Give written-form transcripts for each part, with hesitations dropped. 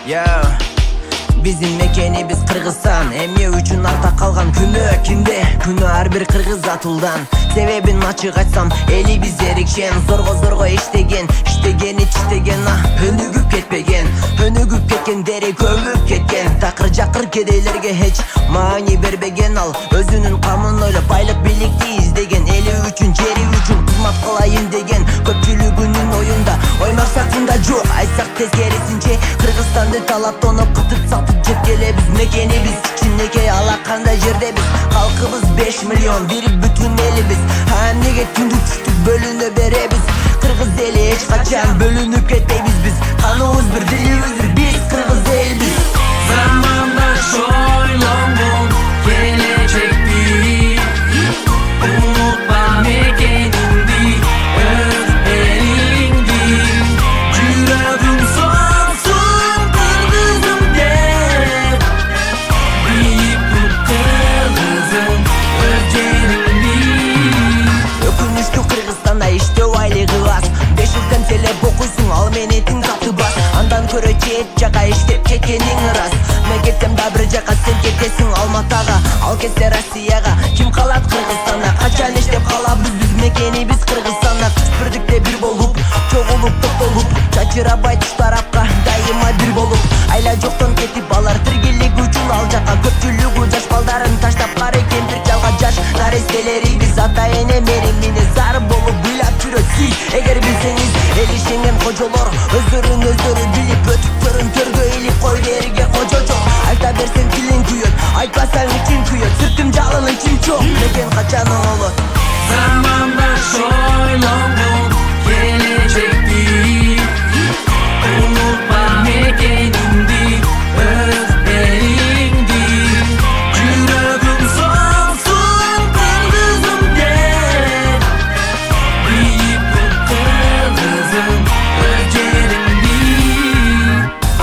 Yeah. Bizim mekeni biz Kırgızstan, emye üçün arta kalgan күнөө кимде? Күнөө ар бир кыргыз атылдан. Себебин ачык айтсам, эли биз эрикшен. Зорго иштеген, иштеген өнүгүп кетпеген. Өнүгүп кеткендери көмүп кеткен. Такыр жакыр кедейлерге heç маани бербеген. Ал өзүнүн камын ойлоп байлык бийликти издеген. Эли үчүн, жери үчүн кызмат кылайын деген көпчүлүгүнүн оюнда ой максатында жок. Айтсак тескерисинче Кыргызстанды талаптонуп кытып сатып жеп келебиз. Мекенибиз кичинекей, алакандай жердебиз. Калкыбыз 5 миллион, бири бүтүн элибиз. Эмнеге түндүк түштүк бөлүнө беребиз? Кыргыз эли эч качан бөлүнүп кетпейбиз биз. Каныбыз бир, дилибиз бир, биз кыргыз элбиз. Zamandaş oylongum gelecekti. Unutma mekenindi, öz elindi. Yüreğim sonsuz kırgızım der. Büyük tut kırgızım, öz yerindi. Өкүнүчтүү Кыргызстанда иштөө айлыгы аз. 5 жыл темселеп окуйсуң, ал менетиң каты бас. Андан көрө чет жака иштеп кеткениң ырас. Мен кетсем да бир жака, сен кетесиң Алматага. Ал кетсе Россияга, ким калат Кыргызстанда? Качан иштеп калабыз биз? Мекенибиз Кыргызстанда. Күч бирдикте бир болуп, чогулуп топтолуп, чачырабай туш тарапка дайыма бир болуп. Айла жоктон кетип алар тиргелик үчүн ал жака. Көпчүлүгү жаш балдарын таштап кары кемпир жалга жаш нарестелерибиз ата эне меримине зар болуп ыйлап жүрөт. Сиз эгер билсеңиз, элишенген кожолор өздөрүн билип өтүктөрүн төргө илип кой дээрге кожо жок. Айта берсең тилиң күйөт, айтпасаң ичин күйөт. Сыртым жалын ичим чок, мекен качан оңолот? Zamandaş oylongum gelecekti. Unutma mekenindi, öz elindi. Yüreğim sonsuz kırgızım der. Büyük tut kırgızım, öz yerindi.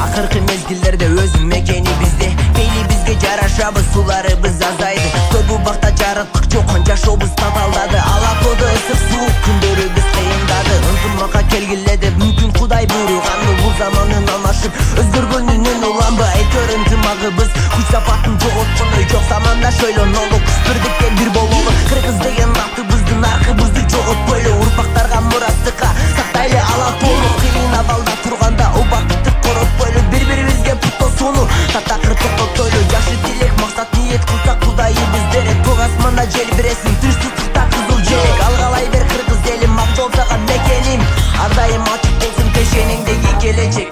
Акыркы мезгилдерде өзү мекени бизде. Мейли бизге жарашабыз, суларыбыз азайды. Көбү убакта жарыктык жок, жашообуз таталдады. Алапоодо ысык суук күндөрүбүз кыйындады. Ынтымакка келгиле деп мүмкүн Кудай буйруганды. Бул заманын алмашып өзгөргөнүнөн уланбы. Айтөр ынтымагыбыз күч сапатын жоготкону жок. Замандаш ойлонолу, күч бирдикте бир бололу. Кыргыз деген аттыбыздын аркыбызды жоготпойлу. Урпактарга мурастыкка сактайлы Алапоону. Кыйын абалда турганда убакытты коротпойлу. Бири-бирибизге путтосууну татакыр токтойлу. Жакшы тилек, максат, ниет кылсак Кудайыбыз дерек. Көк асманда желбиресин, тынчсыздыкта кызыл желек. Алгалай бер Кыргыз элим, ак жол сага мекеним. Ар дайым ачык болсун пешениңдеги келечек.